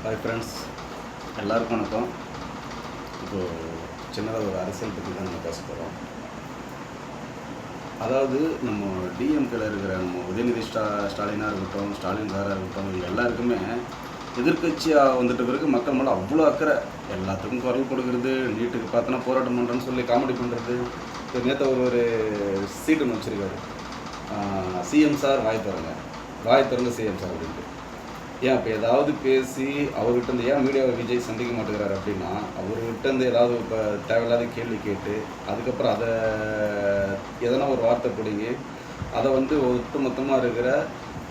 Hi friends, எல்லாருக்கும் வணக்கம். இப்போது சின்னதாக ஒரு அரசியல் பற்றி தான் நம்ம பேச போகிறோம். அதாவது நம்ம டிஎம்கேல இருக்கிற நம்ம உதயநிதி ஸ்டாலினாக இருக்கட்டும், ஸ்டாலின் சாராக இருக்கட்டும், இவங்க எல்லாருக்குமே எதிர்கட்சியாக வந்துட்ட பிறகு மக்கள் மேலே அவ்வளோ அக்கறை. எல்லாத்துக்கும் குரல் கொடுக்குறது, நீட்டுக்கு பார்த்தோன்னா போராட்டம் பண்ணுறேன்னு சொல்லி காமெடி பண்ணுறது. இப்போ நேற்று ஒரு சீட்டு ஒன்று வச்சுருக்காரு, சிஎம் சார் வாய் திறங்க சிஎம் சார் அப்படின்ட்டு. ஏன் இப்போ ஏதாவது பேசி அவர்கிட்ட இருந்து ஏன் மீடியாவை விஜய் சந்திக்க மாட்டேங்கிறாரு அப்படின்னா, அவர்கிட்ட இருந்து ஏதாவது இப்போ தேவையில்லாத கேள்வி கேட்டு அதுக்கப்புறம் அதை எதனா ஒரு வார்த்தை பிடிங்கி அதை ஒட்டு மொத்தமாக இருக்கிற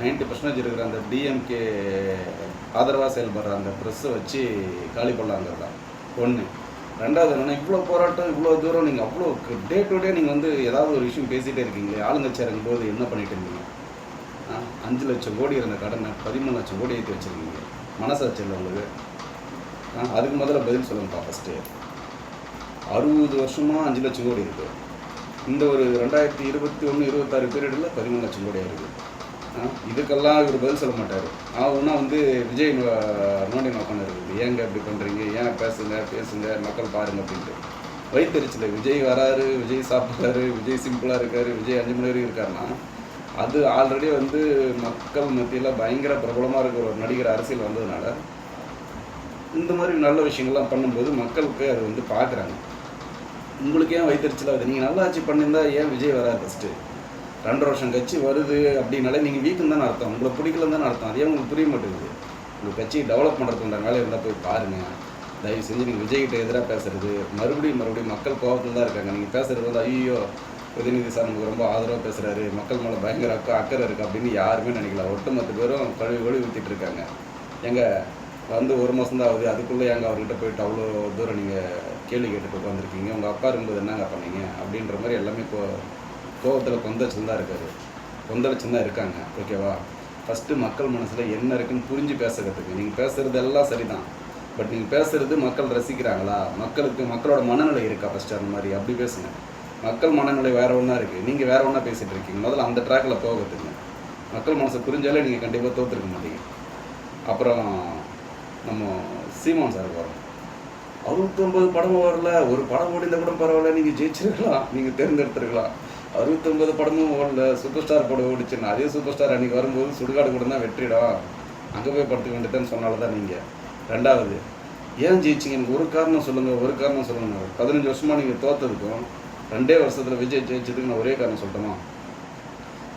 90% இருக்கிற அந்த டிஎம்கே ஆதரவாக செயல்படுற அந்த ப்ரெஸ்ஸை வச்சு காலி பண்ணலாங்கிறது தான் ஒன்று. ரெண்டாவது என்னென்னா, இவ்வளோ போராட்டம் இவ்வளோ தூரம் நீங்கள் அவ்வளோ டே டு டே நீங்கள் ஏதாவது ஒரு விஷயம் பேசிகிட்டே இருக்கீங்களே. ஆளுங்கட்சி இறங்கும்போது என்ன பண்ணிட்டு இருந்தீங்க? 5 லட்சம் கோடி இருந்த கடனை 13 லட்சம் கோடி ஏற்றி வச்சுருக்கீங்க. மனசாட்சி இல்லை உங்களுக்கு? அதுக்கு முதல்ல பதில் சொல்லுங்கப்பா. ஃபஸ்ட்டு 60 வருஷமாக 5 லட்சம் கோடி இருக்குது. இந்த ஒரு 2021-26 பீரியடில் 13 லட்சம் கோடியாக இருக்குது. இதுக்கெல்லாம் இவர் பதில் சொல்ல மாட்டார். ஒன்றா விஜய் நோண்டி நோக்கணும் இருக்குது. ஏங்க இப்படி பண்ணுறீங்க, ஏன் பேசுங்க மக்கள் பாருங்க அப்படின்ட்டு. வயிற்றுச்சல விஜய் வராரு, விஜய் சாப்பிட்றாரு, விஜய் சிம்பிளாக இருக்கார், விஜய் 5 மணி வரைக்கும் இருக்காருன்னா அது ஆல்ரெடி மக்கள் மத்தியில் பயங்கர பிரபலமாக இருக்கிற ஒரு நடிகர் அரசியல் வந்ததுனால இந்த மாதிரி நல்ல விஷயங்கள்லாம் பண்ணும்போது மக்களுக்கு அது பார்க்குறாங்க. உங்களுக்கு ஏன் வயிற்றுச்சல் ஆகுது? நீங்கள் நல்லா ஆட்சி பண்ணியிருந்தா ஏன் விஜய் வராது? ஃபஸ்ட்டு 2 வருஷம் கட்சி வருது அப்படின்னாலே நீங்கள் வீக்குன்னு தானே அர்த்தம், உங்களை பிடிக்கலன்னு தானே அர்த்தம். அதே உங்களுக்கு புரிய மாட்டேங்குது. உங்கள் கட்சியை டெவலப் பண்ணுறதுன்ற வேலை இருந்தால் போய் பாருங்கள். தயவு செஞ்சு நீங்கள் விஜய்கிட்ட எதிராக பேசுகிறது மறுபடியும் மக்கள் கோபத்தில் தான் இருக்காங்க. நீங்கள் பேசுகிறது ஐயோ உதயநிதி சார் நமக்கு ரொம்ப ஆதரவாக பேசுகிறாரு, மக்கள் மேலே பயங்கர அக்கறை இருக்குது அப்படின்னு யாருமே நினைக்கல. ஒட்டுமொத்த பேரும் கழுவி ஊற்றிட்டு இருக்காங்க. ஒரு மாதம் தான் ஆகுது, அதுக்குள்ளே அவர்கிட்ட போயிட்டு அவ்வளோ தூரம் நீங்கள் கேள்வி கேட்டுட்டு உட்காந்துருக்கீங்க. உங்கள் அப்பா இருக்கும்போது என்னங்க பண்ணீங்க அப்படின்ற மாதிரி எல்லாமே கோபத்தில் கொந்தளிச்சு தான் இருக்காங்க. ஓகேவா? ஃபஸ்ட்டு மக்கள் மனசில் என்ன இருக்குன்னு புரிஞ்சு பேச கற்றுக்குங்க. நீங்கள் பேசுகிறது எல்லாம் சரிதான், பட் நீங்கள் பேசுகிறது மக்கள் ரசிக்கிறாங்களா, மக்களோட மனநிலை இருக்கா? ஃபஸ்ட்டு அந்த மாதிரி அப்படி பேசுங்க. மக்கள் மனநிலை வேறு ஒன்றா இருக்குது, நீங்கள் வேறு ஒன்றா பேசிகிட்டு இருக்கீங்க. முதல்ல அந்த ட்ராக்கில் போகத்துங்க. மக்கள் மனசை புரிஞ்சாலே நீங்கள் கண்டிப்பாக தோற்றுருக்க மாட்டீங்க. அப்புறம் நம்ம சீமான் சார் போகிறோம். 69 படமும் வரல, ஒரு படம் ஓடிந்த கூட பரவாயில்ல, நீங்கள் ஜெயிச்சிருக்கலாம், நீங்கள் தேர்ந்தெடுத்துருக்கலாம். 69 படமும் ஓடல, சூப்பர் ஸ்டார் படம் ஓடிச்சுன்னா அதே சூப்பர் ஸ்டார் அன்றைக்கி வரும்போது சுடுகாடு கூட தான் வெற்றிடும், அங்கே போய் படுத்துக்க வேண்டியதுன்னு சொன்னால தான் நீங்கள். ரெண்டாவது, ஏன் ஜெயிச்சிங்க? எனக்கு ஒரு காரணம் சொல்லுங்கள். 15 வருஷமாக நீங்கள் தோற்றதுக்கும் 2 வருஷத்தில் விஜய் ஜெயிச்சதுக்கு நான் ஒரே காரணம் சொல்லட்டுமா?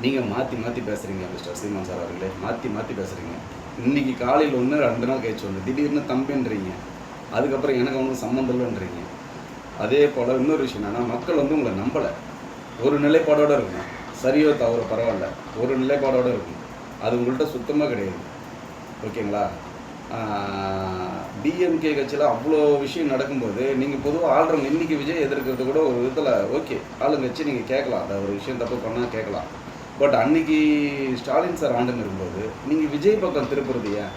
நீங்கள் மாற்றி பேசுகிறீங்க மிஸ்டர் சீமான் சார் அவர்களே, மாற்றி பேசுகிறீங்க. இன்றைக்கி காலையில் 2 நாள் கழிச்சு திடீர்னு தம்பின்றீங்க, அதுக்கப்புறம் எனக்கு அவங்களுக்கு சம்மந்தம் இல்லைன்றீங்க. அதே போல் இன்னொரு விஷயம் என்னென்னா, மக்கள் உங்களை நம்பலை. ஒரு நிலைப்பாடோடு இருக்கணும், சரியோ தவறோ பரவாயில்ல, ஒரு நிலைப்பாடோடு இருக்கணும். அது உங்கள்கிட்ட சுத்தமாக கிடையாது. ஓகேங்களா? டிஎம்கே கட்சியில் அவ்வளோ விஷயம் நடக்கும்போது நீங்கள் பொதுவாக ஆள்றவங்க இன்றைக்கி விஜய் எதிர்க்கிறது கூட ஒரு விதத்தில் ஓகே, ஆளுங்கட்சி நீங்கள் கேட்கலாம், அந்த ஒரு விஷயம் தப்பு பண்ணால் கேட்கலாம். பட் அன்றைக்கி ஸ்டாலின் சார் ஆண்டுன்னு இருக்கும்போது நீங்கள் விஜய் பக்கம் திருப்புறது ஏன்?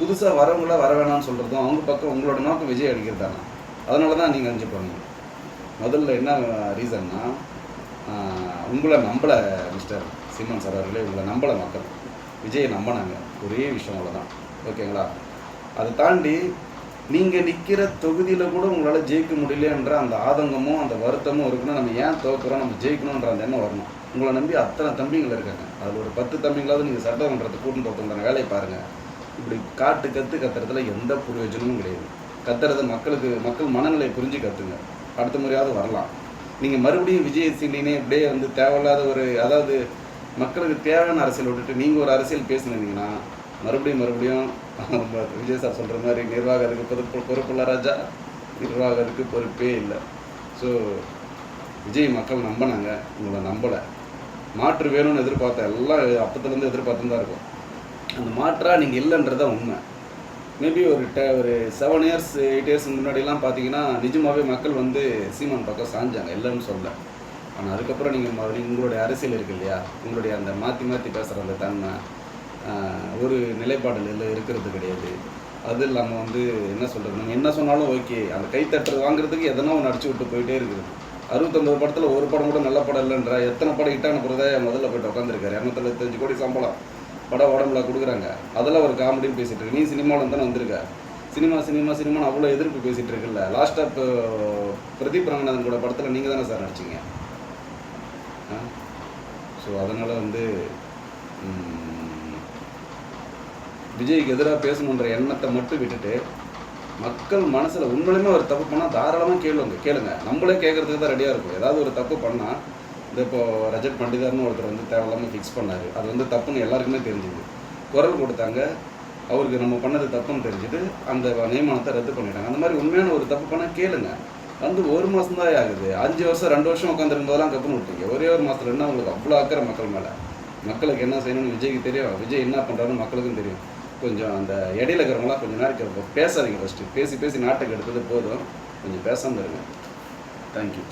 புதுசாக வரவங்கள வர வேணாம்னு சொல்கிறதும் அவங்க பக்கம் உங்களோட நோக்கம் விஜய் அடிக்கிறது தானே. அதனால தான் நீங்கள் அஞ்சு பண்ணுங்க. முதல்ல என்ன ரீசன்னா, உங்களை நம்பலை மிஸ்டர் சீமான் சார் அவர்களே, உங்களை நம்பலை மக்கள், விஜயை நம்பினாங்க. ஒரே விஷயம் அவ்வளோதான். ஓகேங்களா? அதை தாண்டி நீங்கள் நிற்கிற தொகுதியில் கூட உங்களால் ஜெயிக்க முடியலன்ற அந்த ஆதங்கமும் அந்த வருத்தமும் இருக்குன்னா, நம்ம ஏன் தோக்குறோம், நம்ம ஜெயிக்கணுன்ற அந்த எண்ணம் வரணும். உங்களை நம்பி அத்தனை தம்பிங்கள் இருக்காங்க. அதில் ஒரு 10 தம்பிங்களாவது நீங்கள் சட்டமன்றத்தை கூட்டின்னு போகிறதுக்கான வேலையை பாருங்கள். இப்படி கத்துறதுல எந்த பிரயோஜனமும் கிடையாது. கத்துறது மக்கள் மனநிலையை புரிஞ்சு கற்றுங்க. அடுத்த முறையாவது வரலாம். நீங்கள் மறுபடியும் விஜய் சீண்டினே இப்படியே தேவையில்லாத அதாவது மக்களுக்கு தேவையான அரசியல் விட்டுட்டு நீங்கள் ஒரு அரசியல் பேசினீங்கன்னா மறுபடியும் விஜய் சார் சொல்கிற மாதிரி நிர்வாகத்துக்கு பொறுப்புள்ள ராஜா, நிர்வாகத்துக்கு பொறுப்பே இல்லை. ஸோ விஜய் மக்கள் நம்பினாங்க, உங்களை நம்பலை. மாற்று வேணும்னு எதிர்பார்த்தா எல்லாம் அப்பத்துலேருந்து எதிர்பார்த்து தான் இருக்கும். அந்த மாற்றாக நீங்கள் இல்லைன்றதான் உண்மை. மேபி ஒரு 7 இயர்ஸ் 8 இயர்ஸ் முன்னாடிலாம் பார்த்தீங்கன்னா நிஜமாகவே மக்கள் சீமான் பக்கம் சாஞ்சாங்க, இல்லைன்னு சொல்ல. ஆனால் அதுக்கப்புறம் நீங்கள் உங்களுடைய அரசியல் இருக்குது இல்லையா, உங்களுடைய அந்த மாற்றி பேசுகிற அந்த தன்மை ஒரு நிலைப்பாடில் இருக்கிறது கிடையாது. அது இல்லாமல் என்ன சொல்கிறது, நம்ம என்ன சொன்னாலும் ஓகே, அந்த கைத்தட்டுறது வாங்குறதுக்கு எதனா ஒன்று அடிச்சு விட்டு போயிட்டே இருக்குது. 69 படத்தில் ஒரு படம் கூட நல்ல படம் இல்லைன்ற, எத்தனை படம் ஹிட்டான பிறகு முதல்ல போய்ட்டு உட்காந்துருக்காரு. 275 கோடி சம்பளம் படம் உடம்புல கொடுக்குறாங்க, அதெல்லாம் ஒரு காமெடின்னு பேசிகிட்டு இருக்கு. நீ சினிமாவில் தானே வந்திருக்க, சினிமான்னு அவ்வளோ எதிர்ப்பு பேசிகிட்டு இருக்குல்ல. லாஸ்ட்டாக இப்போ பிரதீப் ரங்கநாதன் கூட படத்தில் நீங்கள் தானே சார் நடிச்சிங்க. ஸோ அதனால் வந்து விஜய்க்கு எதிராக பேசணுன்ற எண்ணத்தை மட்டும் விட்டுட்டு மக்கள் மனசில் உண்மையிலுமே ஒரு தப்பு பண்ணால் தாராளமாக கேளுங்க. நம்மளே கேட்குறதுக்கு தான் ரெடியாக இருக்கும். ஏதாவது ஒரு தப்பு பண்ணால் இந்த இப்போது ரஜத் பண்டிதார்னு ஒருத்தர் வந்து தேவையில்லாமல் ஃபிக்ஸ் பண்ணார். அது வந்து தப்புன்னு எல்லாருக்குமே தெரிஞ்சுது. குரல் கொடுத்தாங்க, அவருக்கு நம்ம பண்ணது தப்புன்னு தெரிஞ்சுட்டு அந்த நியமனத்தை ரத்து பண்ணிட்டாங்க. அந்த மாதிரி உண்மையான ஒரு தப்பு பண்ணால் கேளுங்க. வந்து 1 மாதம் தான் ஆகுது. 5 வருஷம் 2 வருஷம் உட்காந்துருக்கும் போதெல்லாம் கப்புன்னு விட்டீங்க. ஒரே ஒரு மாதத்தில் என்ன உங்களுக்கு அவ்வளோ அக்கறை மக்கள் மேலே? மக்களுக்கு என்ன செய்யணும்னு விஜய்க்கு தெரியும், விஜய் என்ன பண்ணுறாருன்னு மக்களுக்கும் தெரியும். கொஞ்சம் அந்த இடையில இருக்கிறவங்களாம் கொஞ்சம் நேரம் பேசாதீங்க. ஃபஸ்ட்டு பேசி நாட்டுக்கு எடுத்தது போதும். கொஞ்சம் பேசாமல் இருங்க. தேங்க்யூ.